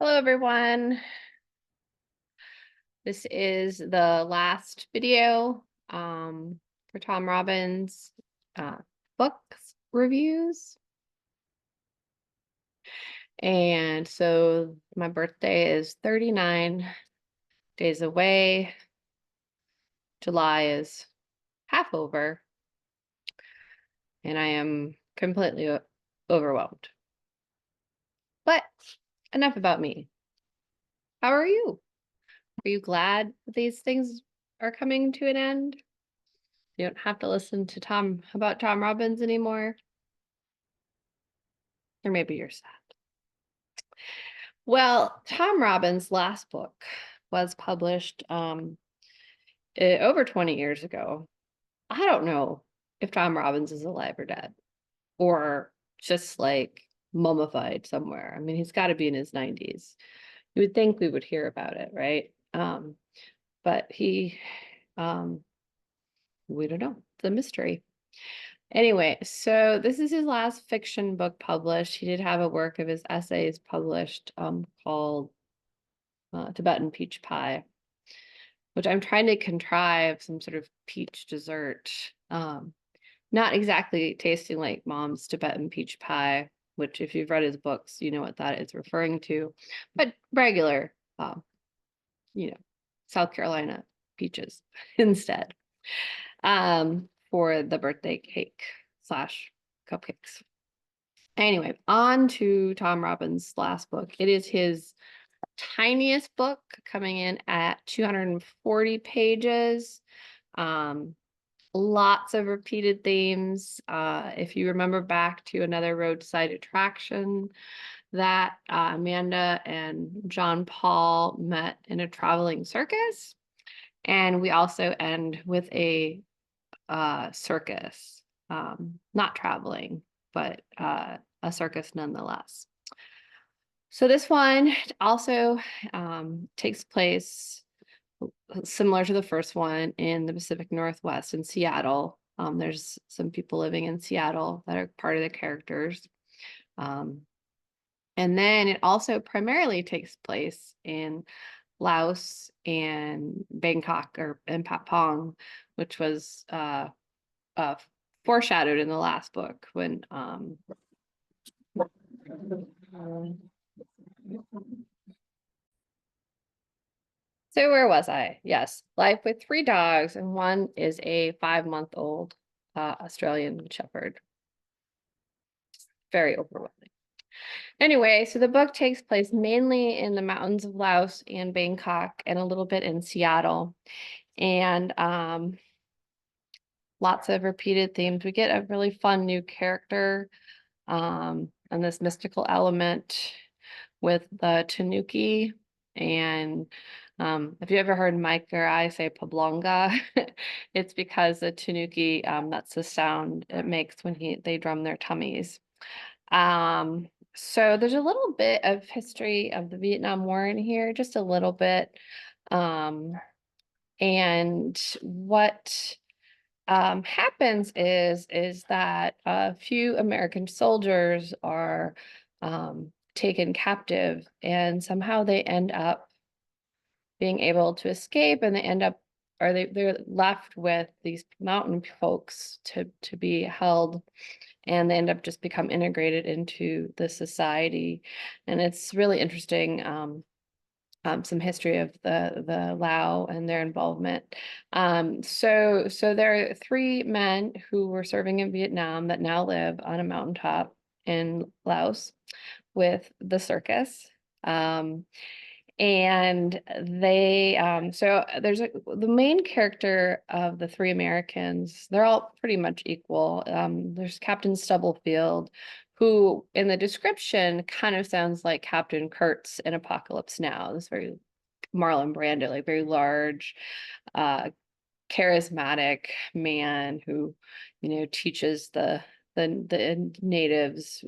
Hello, everyone. This is the last video for Tom Robbins books reviews. And so my birthday is 39 days away. July is half over, and I am completely overwhelmed. But enough about me. How are you? Are you glad that these things are coming to an end? You don't have to listen to Tom Robbins anymore. Or maybe you're sad. Well, Tom Robbins' last book was published over 20 years ago. I don't know if Tom Robbins is alive or dead, or just like mummified somewhere. I mean, he's got to be in his 90s. You would think we would hear about it, right? But we don't know. It's a mystery. Anyway, so this is his last fiction book published. He did have a work of his essays published called Tibetan Peach Pie, which I'm trying to contrive some sort of peach dessert. Not exactly tasting like mom's Tibetan peach pie, which if you've read his books, you know what that is referring to, but regular, South Carolina peaches instead, for the birthday cake / cupcakes. Anyway, on to Tom Robbins' last book. It is his tiniest book, coming in at 240 pages. Lots of repeated themes. If you remember back to Another Roadside Attraction, that Amanda and John Paul met in a traveling circus. And we also end with a circus, not traveling, but a circus nonetheless. So this one also takes place similar to the first one in the Pacific Northwest in Seattle. There's some people living in Seattle that are part of the characters. And then it also primarily takes place in Laos and Bangkok and Patpong, which was foreshadowed in the last book when so where was I? Yes, life with 3 dogs, and one is a 5-month-old Australian Shepherd. Very overwhelming. Anyway, so the book takes place mainly in the mountains of Laos and Bangkok, and a little bit in Seattle. And lots of repeated themes. We get a really fun new character, and this mystical element with the Tanuki. And if you ever heard Mike or I say Pablonga, it's because the Tanuki, that's the sound it makes when they drum their tummies. So there's a little bit of history of the Vietnam War in here, just a little bit. And what happens is that a few American soldiers are taken captive, and somehow they end up being able to escape, and they're left with these mountain folks to be held, and they end up just become integrated into the society. And it's really interesting. Some history of the Lao and their involvement. So there are 3 men who were serving in Vietnam that now live on a mountaintop in Laos with the circus. And they so there's the main character of the 3 Americans. They're all pretty much equal. There's Captain Stubblefield, who in the description kind of sounds like Captain Kurtz in Apocalypse Now. This very Marlon Brando, like very large, charismatic man who, teaches the natives,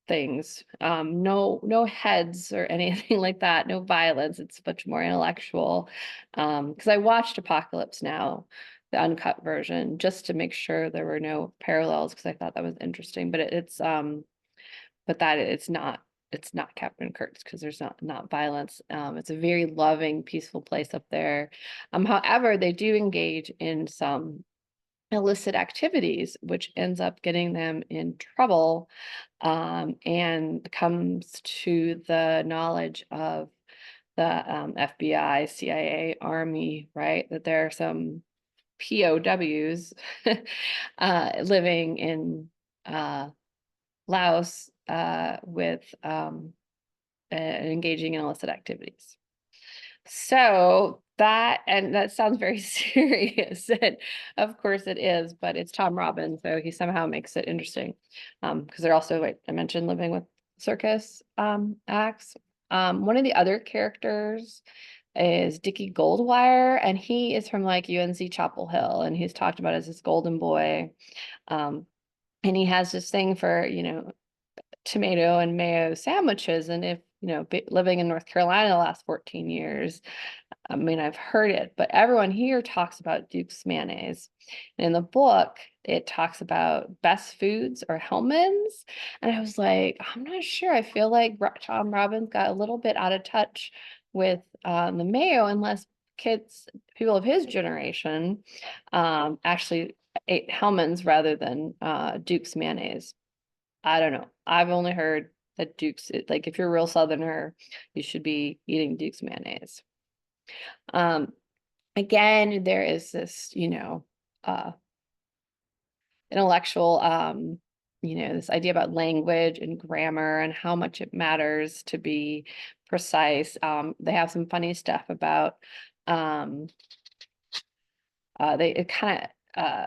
things. No heads or anything like that. No violence. It's much more intellectual. Because I watched Apocalypse Now, the uncut version, just to make sure there were no parallels, because I thought that was interesting. But it's not it's not Captain Kirk's because there's not violence. It's a very loving, peaceful place up there. However, they do engage in some illicit activities, which ends up getting them in trouble, and comes to the knowledge of the FBI, CIA, Army, right? That there are some POWs living in Laos with engaging in illicit activities. So that sounds very serious, and of course it is, but it's Tom Robbins, so he somehow makes it interesting. Because they're also, like I mentioned, living with circus acts. One of the other characters is Dickie Goldwire, and he is from like UNC Chapel Hill, and he's talked about as this golden boy. And he has this thing for, tomato and mayo sandwiches. And if, living in North Carolina the last 14 years, I mean, I've heard it, but everyone here talks about Duke's mayonnaise. And in the book, it talks about best foods or Hellman's. And I was like, I'm not sure. I feel like Tom Robbins got a little bit out of touch with the mayo, unless people of his generation, actually ate Hellman's rather than Duke's mayonnaise. I don't know. I've only heard that Duke's, like if you're a real Southerner, you should be eating Duke's mayonnaise. Again, there is this, intellectual, this idea about language and grammar and how much it matters to be precise. They have some funny stuff about,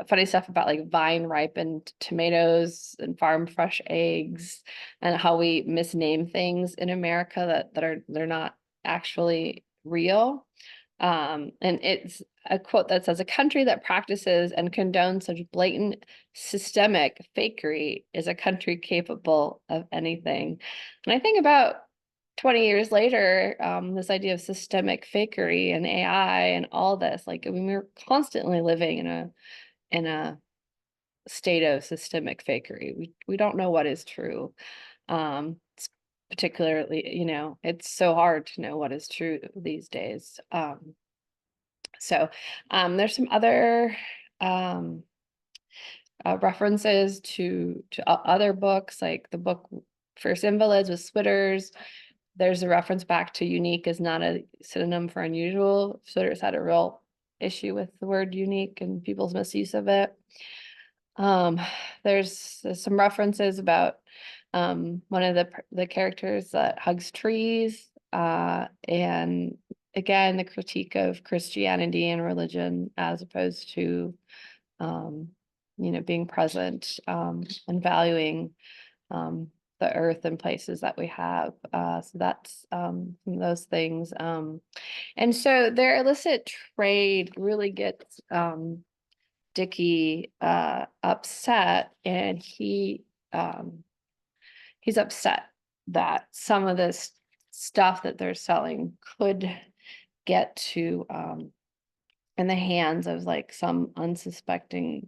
funny stuff about like vine ripened tomatoes and farm fresh eggs, and how we misname things in America they're not actually real. And it's a quote that says, "A country that practices and condones such blatant systemic fakery is a country capable of anything." And I think about 20 years later, this idea of systemic fakery and AI and all this, like, I mean, we're constantly living in a state of systemic fakery. We don't know what is true. Particularly, it's so hard to know what is true these days. So there's some other references to other books, like the book First Invalids with Switters. There's a reference back to unique is not a synonym for unusual. Switters had a real issue with the word unique and people's misuse of it. There's some references about one of the characters that hugs trees, and again, the critique of Christianity and religion as opposed to, being present, and valuing the earth and places that we have. So that's some of those things. And so their illicit trade really gets Dickie upset, and he's upset that some of this stuff that they're selling could get to in the hands of like some unsuspecting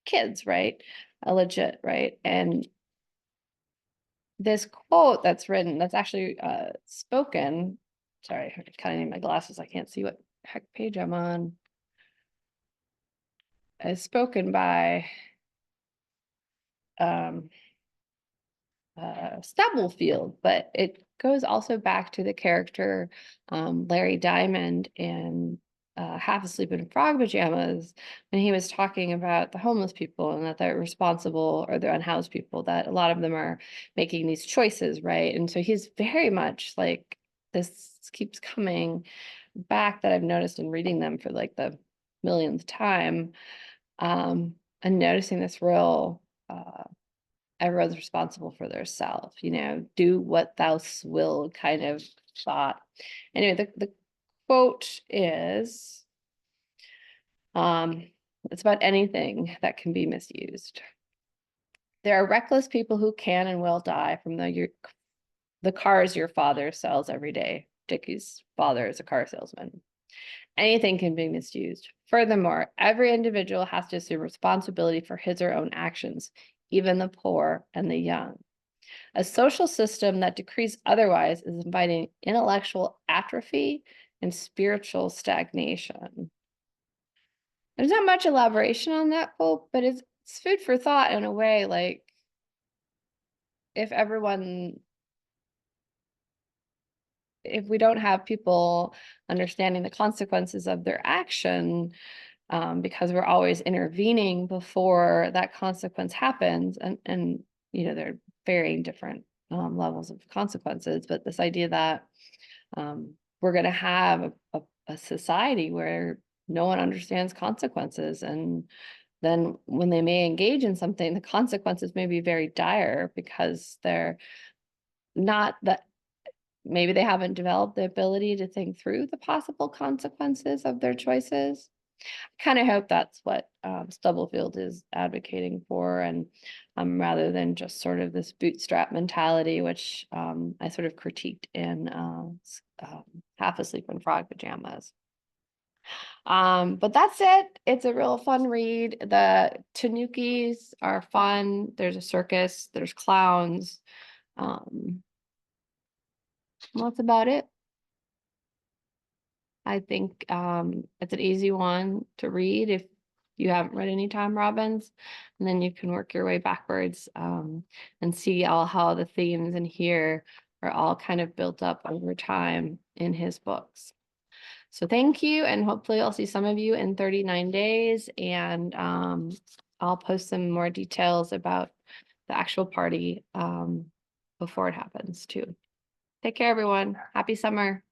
kids, right? Legit, right? And this quote that's written, that's actually spoken, sorry, I kind of need my glasses, I can't see what heck page I'm on, is spoken by Stubblefield, but it goes also back to the character Larry Diamond in Half Asleep in Frog Pajamas, when he was talking about the homeless people and that they're responsible, or the unhoused people, that a lot of them are making these choices, right? And so he's very much like, this keeps coming back, that I've noticed in reading them for like the millionth time, and noticing this real everyone's responsible for their self, do what thou will kind of thought. Anyway, the quote is, it's about anything that can be misused. There are reckless people who can and will die from the cars your father sells every day. Dickie's father is a car salesman. anything can be misused. Furthermore, every individual has to assume responsibility for his or own actions, even the poor and the young. A social system that decrees otherwise is inviting intellectual atrophy and spiritual stagnation. There's not much elaboration on that quote, but it's food for thought in a way. Like, if we don't have people understanding the consequences of their action, because we're always intervening before that consequence happens, and there are varying different levels of consequences, but this idea that we're going to have a society where no one understands consequences, and then when they may engage in something, the consequences may be very dire because they're not that maybe they haven't developed the ability to think through the possible consequences of their choices. I kind of hope that's what Stubblefield is advocating for, and rather than just sort of this bootstrap mentality, which I sort of critiqued in Half Asleep in Frog Pajamas. But that's it. It's a real fun read. The Tanukis are fun. There's a circus, there's clowns. That's about it. I think it's an easy one to read if you haven't read any Tom Robbins, and then you can work your way backwards and see how the themes in here are all kind of built up over time in his books. So thank you, and hopefully I'll see some of you in 39 days, and I'll post some more details about the actual party before it happens too. Take care, everyone. Happy summer.